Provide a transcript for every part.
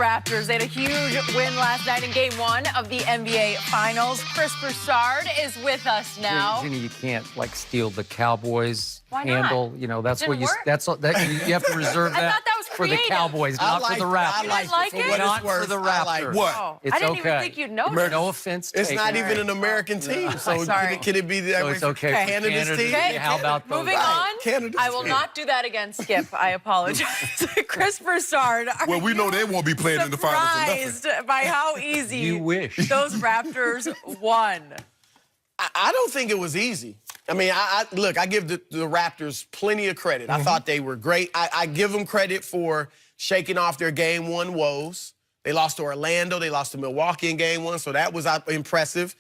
Raptors. They had a huge win last night in Game 1 of the NBA Finals. Chris Broussard is with us now. Ginny, you can't like steal the Cowboys handle. You know, that's It what you. work? That's that you have to reserve I that thought that was for the creative. Cowboys, not for the Raptors. I like it. Not for the Raptors. Like what? Oh, It's I didn't okay. even think you'd know. No offense It's taken. not even an American team, so Sorry. can it be that So way it's for okay for Canada's Canada. team? Okay, How about those? moving Right. on. Canada's I will team. not do that again, Skip. I apologize. Chris Broussard. Well, we know they won't be playing in the finals or nothing. Surprised by how easy You wish. those Raptors won. I don't think it was easy. I mean, look, I give the Raptors plenty of credit. I thought they were great. I give them credit for shaking off their Game 1 woes. They lost to Orlando. They lost to Milwaukee in Game 1, so that was impressive.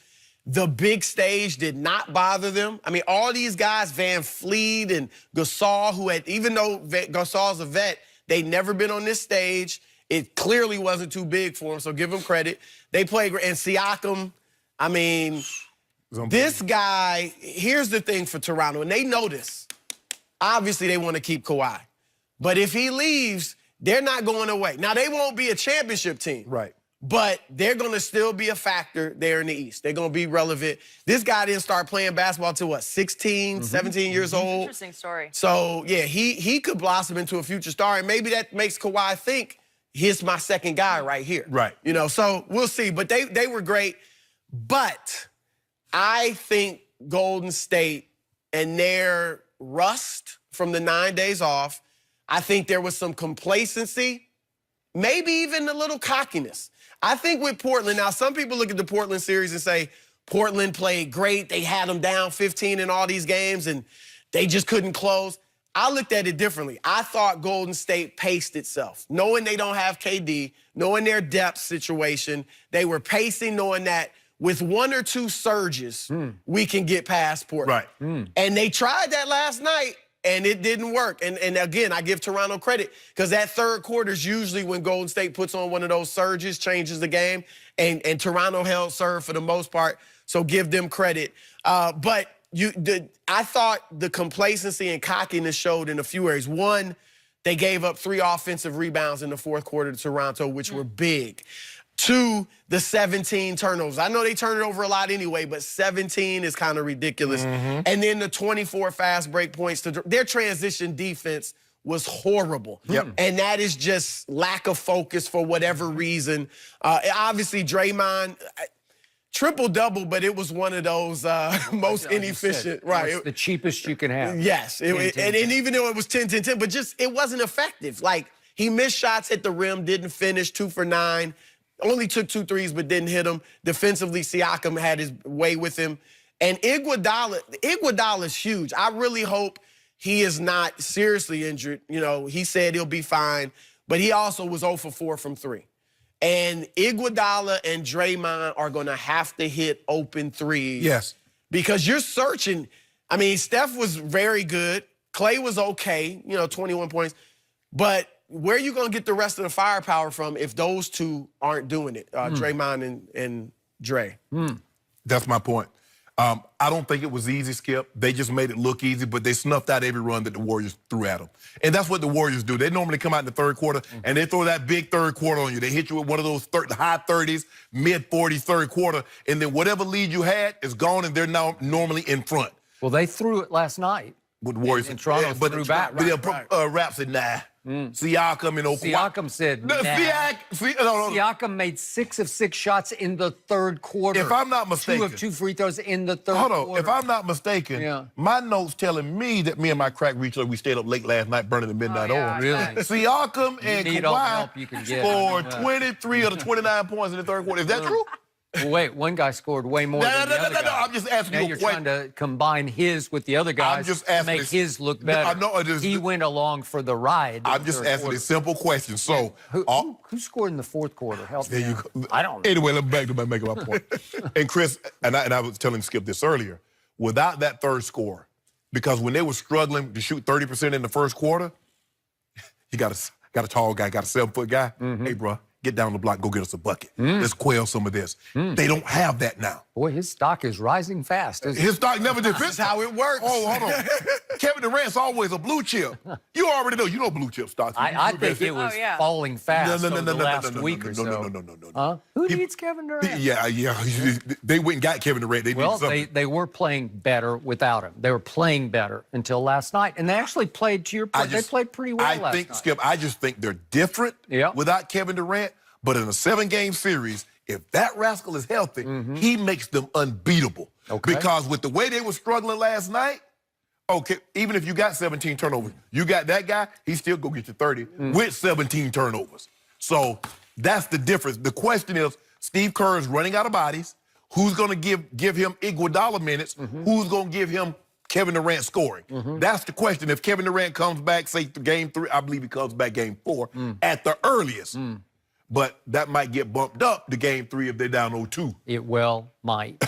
The big stage did not bother them. I mean, all these guys, Van Fleet and Gasol, who had, even though Gasol's a vet, they'd never been on this stage. It clearly wasn't too big for them, so give them credit. They played great. And Siakam, I mean, this guy, here's the thing for Toronto, and they know this. Obviously, they want to keep Kawhi. But if he leaves, they're not going away. Now, they won't be a championship team. Right. But they're going to still be a factor there in the East. They're going to be relevant. This guy didn't start playing basketball till, what, 16, 17 years old? Interesting story. So, yeah, he could blossom into a future star, and maybe that makes Kawhi think, here's my second guy right here. Right. You know, so we'll see. But they were great. But I think Golden State and their rust from the 9 days off, I think there was some complacency, maybe even a little cockiness. I think with Portland, now some people look at the Portland series and say, Portland played great. They had them down 15 in all these games, and they just couldn't close. I looked at it differently. I thought Golden State paced itself. Knowing they don't have KD, knowing their depth situation, they were pacing, knowing that with one or two surges, we can get past Portland. Right. And they tried that last night, and it didn't work. And again, I give Toronto credit because that third quarter is usually when Golden State puts on one of those surges, changes the game, and Toronto held serve for the most part, so give them credit. But I thought the complacency and cockiness showed in a few areas. One, they gave up 3 offensive rebounds in the fourth quarter to Toronto, which were big. 2, the 17 turnovers. I know they turn it over a lot anyway, but 17 is kind of ridiculous. And then the 24 fast break points. Their transition defense was horrible. And that is just lack of focus for whatever reason. Obviously, Draymond, triple-double, but it was one of those most inefficient. Right. It's the cheapest you can have. Yes. And even though it was 10-10-10, but just it wasn't effective. Like, he missed shots at the rim, didn't finish, 2 for 9. Only took 2 threes, but didn't hit them. Defensively, Siakam had his way with him. And Iguodala's huge. I really hope he is not seriously injured. You know, he said he'll be fine, but he also was 0 for 4 from 3. And Iguodala and Draymond are going to have to hit open threes. Yes. Because you're searching. I mean, Steph was very good. Clay was okay, 21 points. But where are you going to get the rest of the firepower from if those two aren't doing it, Draymond and Dre? That's my point. I don't think it was easy, Skip. They just made it look easy, but they snuffed out every run that the Warriors threw at them. And that's what the Warriors do. They normally come out in the third quarter, and they throw that big third quarter on you. They hit you with one of those high 30s, mid-40s third quarter, and then whatever lead you had is gone, and they're now normally in front. Well, they threw it last night. With the Warriors. And Toronto threw back. Rap said, nah. Siakam and Kawhi. Siakam said, nah. Siakam made 6 of 6 shots in the third quarter. If I'm not mistaken. 2 of 2 free throws in the third quarter. quarter. If I'm not mistaken, my notes telling me that me and my crack reacher, we stayed up late last night burning the midnight oil. Really? Siakam and Kawhi scored 23 of the 29 points in the third quarter. Is that true? Well, wait, one guy scored way more than the other guy. No, I'm just asking you a question. Now you're trying to combine his with the other guys to make his look better. He went along for the ride. I'm just asking a simple question. So, who scored in the fourth quarter? Help me out. I don't know. Anyway, let me back to making my point. And Chris, and I was telling Skip this earlier, without that third score, because when they were struggling to shoot 30% in the first quarter, you got a tall guy, got a 7-foot guy. Hey, bro. Get down the block, go get us a bucket. Let's quell some of this. They don't have that now. Boy, his stock is rising fast. His stock never did. That's how it works. Oh, hold on. Kevin Durant's always a blue chip. You already know. You know blue chip stocks. I think it was falling fast over the last week or so. No. Who needs Kevin Durant? Yeah. They went and got Kevin Durant. They were playing better without him. They were playing better until last night, and they actually played, to your point, they played pretty well last night. Skip, I just think they're different without Kevin Durant. But in a 7-game series, if that rascal is healthy, he makes them unbeatable. Okay. Because with the way they were struggling last night, even if you got 17 turnovers, you got that guy, he still go get you 30 with 17 turnovers. So that's the difference. The question is, Steve Kerr is running out of bodies. Who's going to give him Iguodala minutes? Who's going to give him Kevin Durant scoring? That's the question. If Kevin Durant comes back, say, game 3, I believe he comes back game 4 at the earliest. But that might get bumped up to game 3 if they're down 0-2. It well might.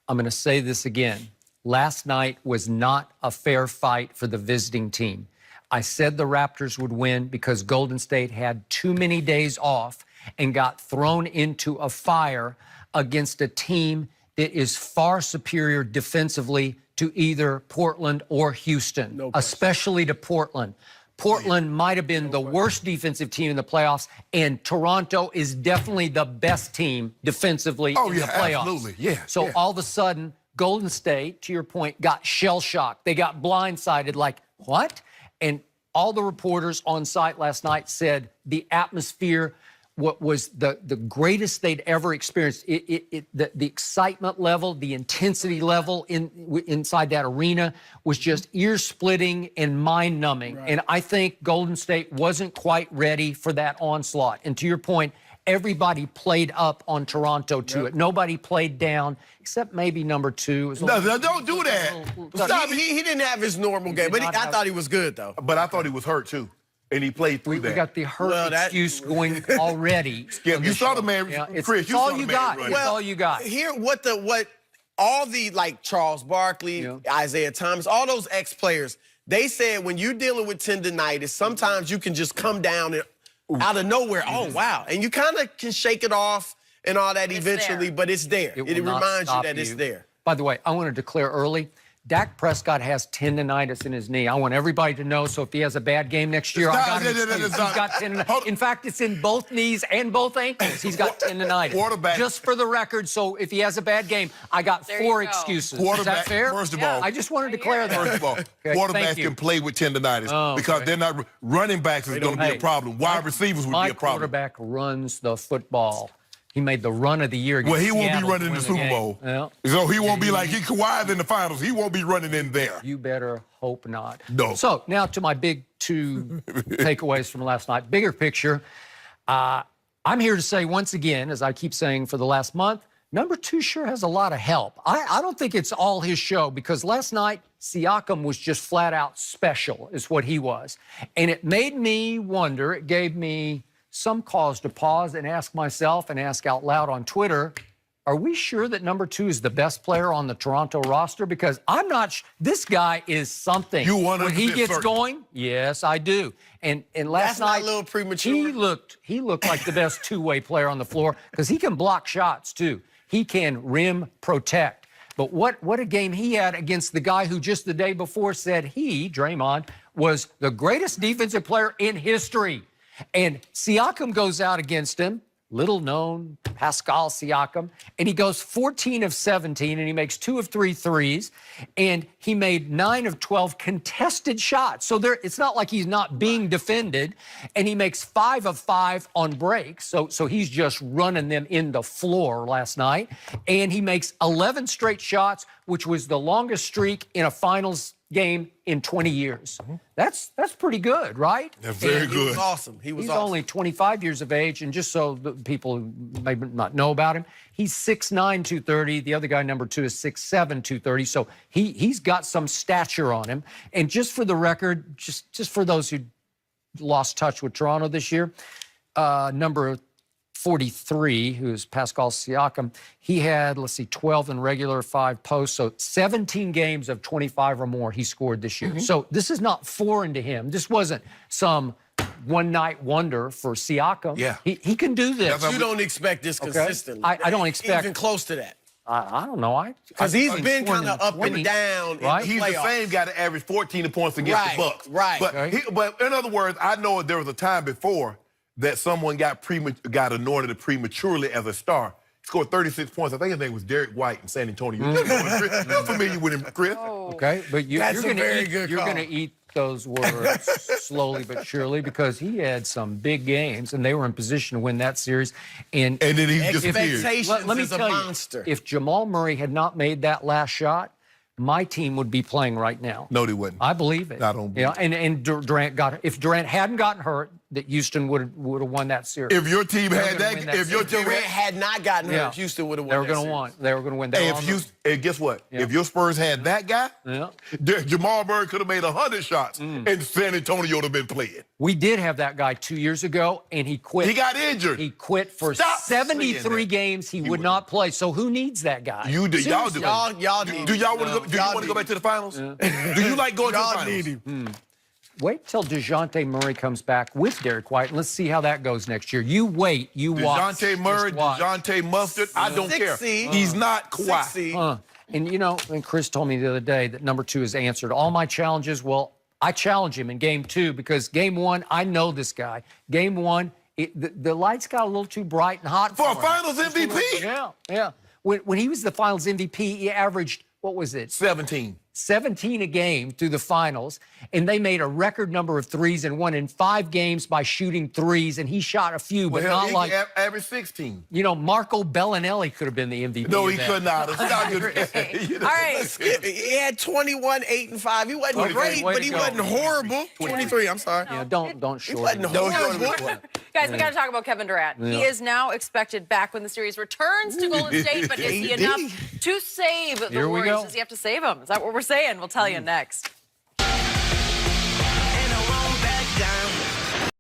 I'm going to say this again. Last night was not a fair fight for the visiting team. I said the Raptors would win because Golden State had too many days off and got thrown into a fire against a team that is far superior defensively to either Portland or Houston, especially to Portland. Portland might have been the worst defensive team in the playoffs, and Toronto is definitely the best team defensively in the playoffs. Absolutely. Yeah. So all of a sudden, Golden State, to your point, got shell-shocked. They got blindsided, like, what? And all the reporters on site last night said the atmosphere was the greatest they'd ever experienced. The excitement level, the intensity level inside that arena was just ear-splitting and mind-numbing. Right. And I think Golden State wasn't quite ready for that onslaught. And to your point, everybody played up on Toronto to it. Nobody played down, except maybe number 2. No, don't do that. Stop. He didn't have his normal game, but I thought he was good, though. But I thought he was hurt, too. And he played through that. We got the hurt excuse going already. Skip, you saw the man, Chris. It's all you got. It's all you got. Here, what all the, like, Charles Barkley, Isaiah Thomas, all those ex-players, they said when you're dealing with tendonitis, sometimes you can just come down and out of nowhere. Oh, wow. And you kind of can shake it off and all that eventually, but it's there. It reminds you that it's there. By the way, I want to declare early, Dak Prescott has tendonitis in his knee. I want everybody to know, so if he has a bad game next year, he's got tendonitis. In fact, it's in both knees and both ankles. He's got tendonitis. Just for the record, so if he has a bad game, I got 4 excuses. Is that fair? First of all, I just wanted to declare that. First of all, quarterbacks can play with tendonitis because they're not running backs is going to be a problem. Wide receivers would be a problem. My quarterback runs the football. He made the run of the year against Seattle. Well, he won't be running in the Super Bowl. So he won't be like Kawhi's in the finals. He won't be running in there. You better hope not. No. So now to my big 2 takeaways from last night. Bigger picture. I'm here to say once again, as I keep saying for the last month, number 2 sure has a lot of help. I don't think it's all his show because last night, Siakam was just flat out special is what he was. And it made me wonder, it gave me some cause to pause and ask myself and ask out loud on Twitter, are we sure that number 2 is the best player on the Toronto roster? Because I'm not this guy is something. You want when he gets going? Yes, I do. And last night, a little premature. He looked like the best 2-way player on the floor because he can block shots too. He can rim protect. But what a game he had against the guy who just the day before said Draymond, was the greatest defensive player in history. And Siakam goes out against him, little known, Pascal Siakam, and he goes 14 of 17, and he makes 2 of 3 threes, and he made 9 of 12 contested shots. So it's not like he's not being defended, and he makes 5 of 5 on breaks. So he's just running them in the floor last night, and he makes 11 straight shots, which was the longest streak in a finals game in 20 years. That's pretty good, right? That's very good. He was awesome. He's awesome. Only 25 years of age, and just so the people may not know about him, he's 6'9", 230. The other guy, number 2, is 6'7", 230. So he's got some stature on him. And just for the record, just for those who lost touch with Toronto this year, number 43, who's Pascal Siakam, he had, 12 in regular, 5 posts. So 17 games of 25 or more he scored this year. So this is not foreign to him. This wasn't some one-night wonder for Siakam. Yeah. He can do this. You don't expect this consistently. I don't expect. Even close to that. I don't know. Because he's been kind of up 20, and down right? in the He's playoffs. the same guy that averaged 14 points against the Bucks. Right. But in other words, I know there was a time before that someone got anointed prematurely as a star. He scored 36 points. I think his name was Derek White in San Antonio. You're familiar with him, Chris. Okay, but you're going to eat those words slowly but surely because he had some big games and they were in position to win that series. And then he disappeared. Expectations let me is a tell monster. you, if Jamal Murray had not made that last shot, my team would be playing right now. No, they wouldn't. I believe it. I don't believe it. And Durant if Durant hadn't gotten hurt, that Houston would have won that series. If your team had that, if Durant had not gotten hurt, Houston would have won. They were going to win. And guess what? Yeah. If your Spurs had that guy, Jamal Murray could have made 100 shots, and San Antonio would have been playing. We did have that guy 2 years ago, and he quit. He got injured. He quit for 73 games. He would not play. So who needs that guy? You do. Y'all do. Y'all need. Do y'all want to go back to the finals? Do you like going to the finals? Need him. Wait till DeJounte Murray comes back with Derek White, and let's see how that goes next year. You wait, you watch. DeJounte Murray, DeJounte Mustard, I don't care. He's not Kawhi. And you know, and Chris told me the other day that number 2 has answered all my challenges. Well, I challenge him in game 2 because game 1, I know this guy. Game 1, the lights got a little too bright and hot for a Finals MVP. Yeah. When he was the Finals MVP, he averaged, what was it? 17 a game through the finals, and they made a record number of threes and won in 5 games by shooting threes, and he shot a few, but not he like average 16. You know, Marco Bellinelli could have been the MVP. No, he could not. All right. He had 21, 8, and 5. He wasn't great, but he wasn't horrible. 23, I'm sorry. Yeah, don't short. He wasn't horrible. Guys, we got to talk about Kevin Durant. Yeah. He is now expected back when the series returns to Golden State, but is he enough to save the Warriors? Does he have to save them? Is that what we're saying? We'll tell you next.